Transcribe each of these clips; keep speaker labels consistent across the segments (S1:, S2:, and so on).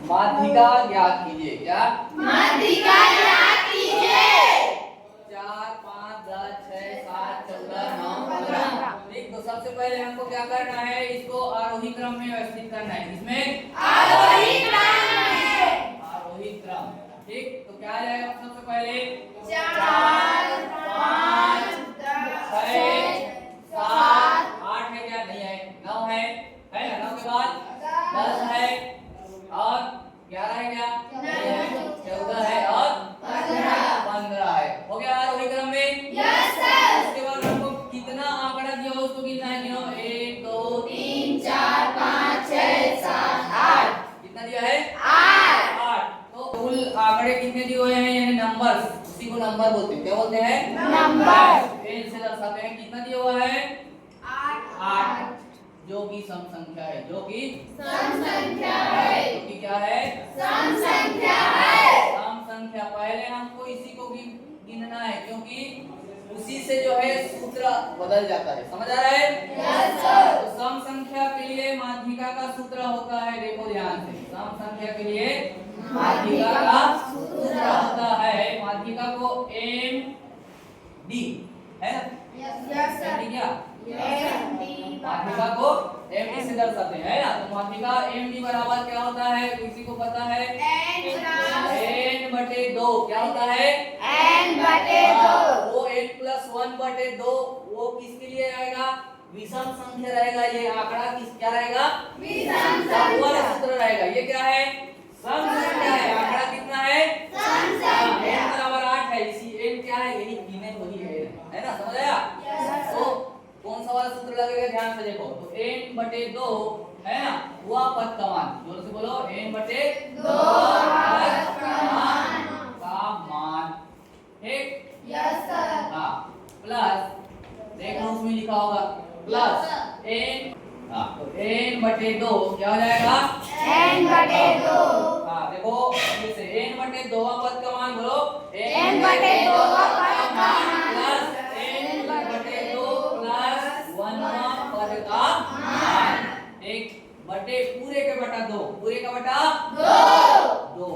S1: माध्यिका ज्ञात कीजिए। क्या?
S2: माध्यिका ज्ञात कीजिए।
S1: 4 5 10 6 7 14 9 15। ठीक, तो सबसे पहले हमको क्या करना है, इसको आरोही क्रम में व्यवस्थित करना है। इसमें
S2: आरोही क्रम में।
S1: आरोही क्रम। ठीक, तो क्या आ जाएगा सबसे पहले
S2: 4
S1: 5 6 7 8 है क्या? नहीं है। 9 है ना? 9 के बाद 10 है और 11 है क्या? नहीं है। 14 है और 15 है। हो गया आरोही क्रम में?
S2: Yes sir.
S1: उसके बाद हमको कितना आंकड़ा दिया हो उसको गिनना है। गिनो 1 2
S2: 3 4 5 6 7 8।
S1: कितना दिया है?
S2: 8।
S1: 8। तो कुल आंकड़े कितने दिए हुए हैं, यानी नंबर्स, उसी को नंबर बोलते हैं। क्या बोलते हैं?
S2: नंबर।
S1: एन से दर्शाते हैं। कितना दिया हुआ है? 8, जो कि सम संख्या है। जो कि
S2: सम संख्या है।
S1: जो कि क्या है?
S2: सम संख्या है।
S1: सम संख्या। पहले हमको इसी को गिनना है, क्योंकि उसी से जो है सूत्र बदल जाता है। समझ आ रहा है?
S2: Yes sir.
S1: तो सम संख्या के लिए माध्यिका का सूत्र होता है, देखो ध्यान से। सम संख्या के लिए माध्यिका का सूत्र होता है। माध्यिका को एम डी है ना?
S2: यस
S1: एम डी क्या? माध्यिका को एम डी से दर्शाते हैं, है ना? तो माध्यिका एम डी बराबर क्या होता है, किसी को पता है? n बटे 2। क्या होता है?
S2: n/2।
S1: वो n प्लस 1/2 वो किसके लिए आएगा? विषम संख्या रहेगा। ये आंकड़ा किस क्या रहेगा?
S2: विषम
S1: वो वाला सूत्र रहेगा। ये क्या है? सम संख्या है। आंकड़ा कितना है?
S2: सम संख्या।
S1: n बराबर 8 है। इसी n क्या है? यही गिने वही है ना? समझ आया? तो कौन सा वाला सूत्र लगेगा, ध्यान से देखो। तो n/2 है ना, हुआ पद का मान। जोर से बोलो, n/2 का मान। ठीक,
S2: यस सर।
S1: हाँ, प्लस देखो उसमें लिखा होगा प्लस n। हाँ, तो n/2 क्या हो जाएगा?
S2: n/2।
S1: हाँ, देखो फिर से n/2 पद का मान बोलो।
S2: n/2 पद का मान
S1: प्लस n/2 प्लस 1 पद का मान। एक बटे पूरे के बटा 2, पूरे का बटा 2।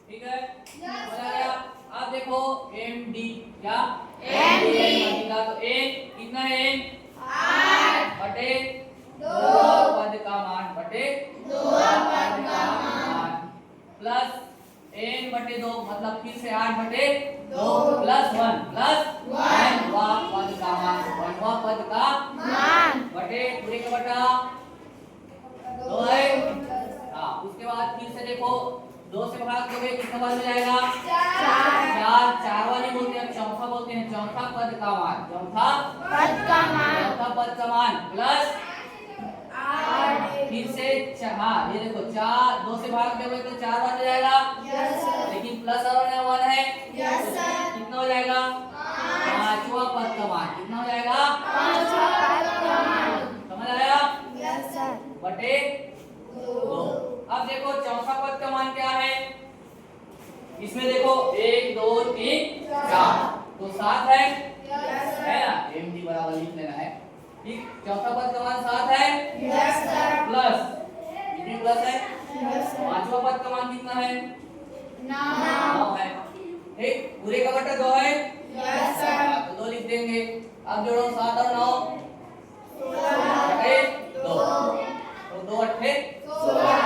S1: ठीक है, समझ आ गया? अब देखो md क्या?
S2: MD
S1: माध्यिका। तो n कितना है? n
S2: 8
S1: बटे
S2: 2
S1: पद का मान बटे
S2: 2 पद का मान
S1: प्लस n/2 मतलब फिर से 8/2 प्लस 1 प्लस 1 वा पद का मान। 1 वा पद का
S2: मान
S1: बटे पूरे का बटा 2 है। हाँ, उसके बाद फिर से देखो 2 से भाग दोगे कितना पद मिल जाएगा? 4। 4 वाली बोलते हैं, चौथा बोलते हैं। चौथा पद का मान, चौथा
S2: पद का मान
S1: पद का मान प्लस
S2: 8।
S1: फिर से हाँ, ये देखो 4 2 से भाग दोगे तो 4 बन जाएगा।
S2: Yes sir.
S1: लेकिन प्लस और 1 है।
S2: Yes sir.
S1: कितना हो जाएगा? 5वां पद का मान। कितना हो जाएगा?
S2: 5वां पद का मान।
S1: समझ आया?
S2: Yes sir.
S1: बटे 2। अब देखो चौथा पद का मान क्या है? इसमें देखो 1 2 3 4 तो 7 है ना? md बराबर लिख लेना है। ठीक, चौथा पद का मान 7 है।
S2: Yes sir.
S1: प्लस कितने प्लस है?
S2: Yes sir.
S1: पांचवा पद का मान कितना है?
S2: 9
S1: है। ठीक, पूरे का बटा 2 है।
S2: Yes sir.
S1: तो 2 लिख देंगे। अब जोड़ो 7 और 9
S2: 16
S1: बटे 2 तो 2 अट्ठे
S2: 16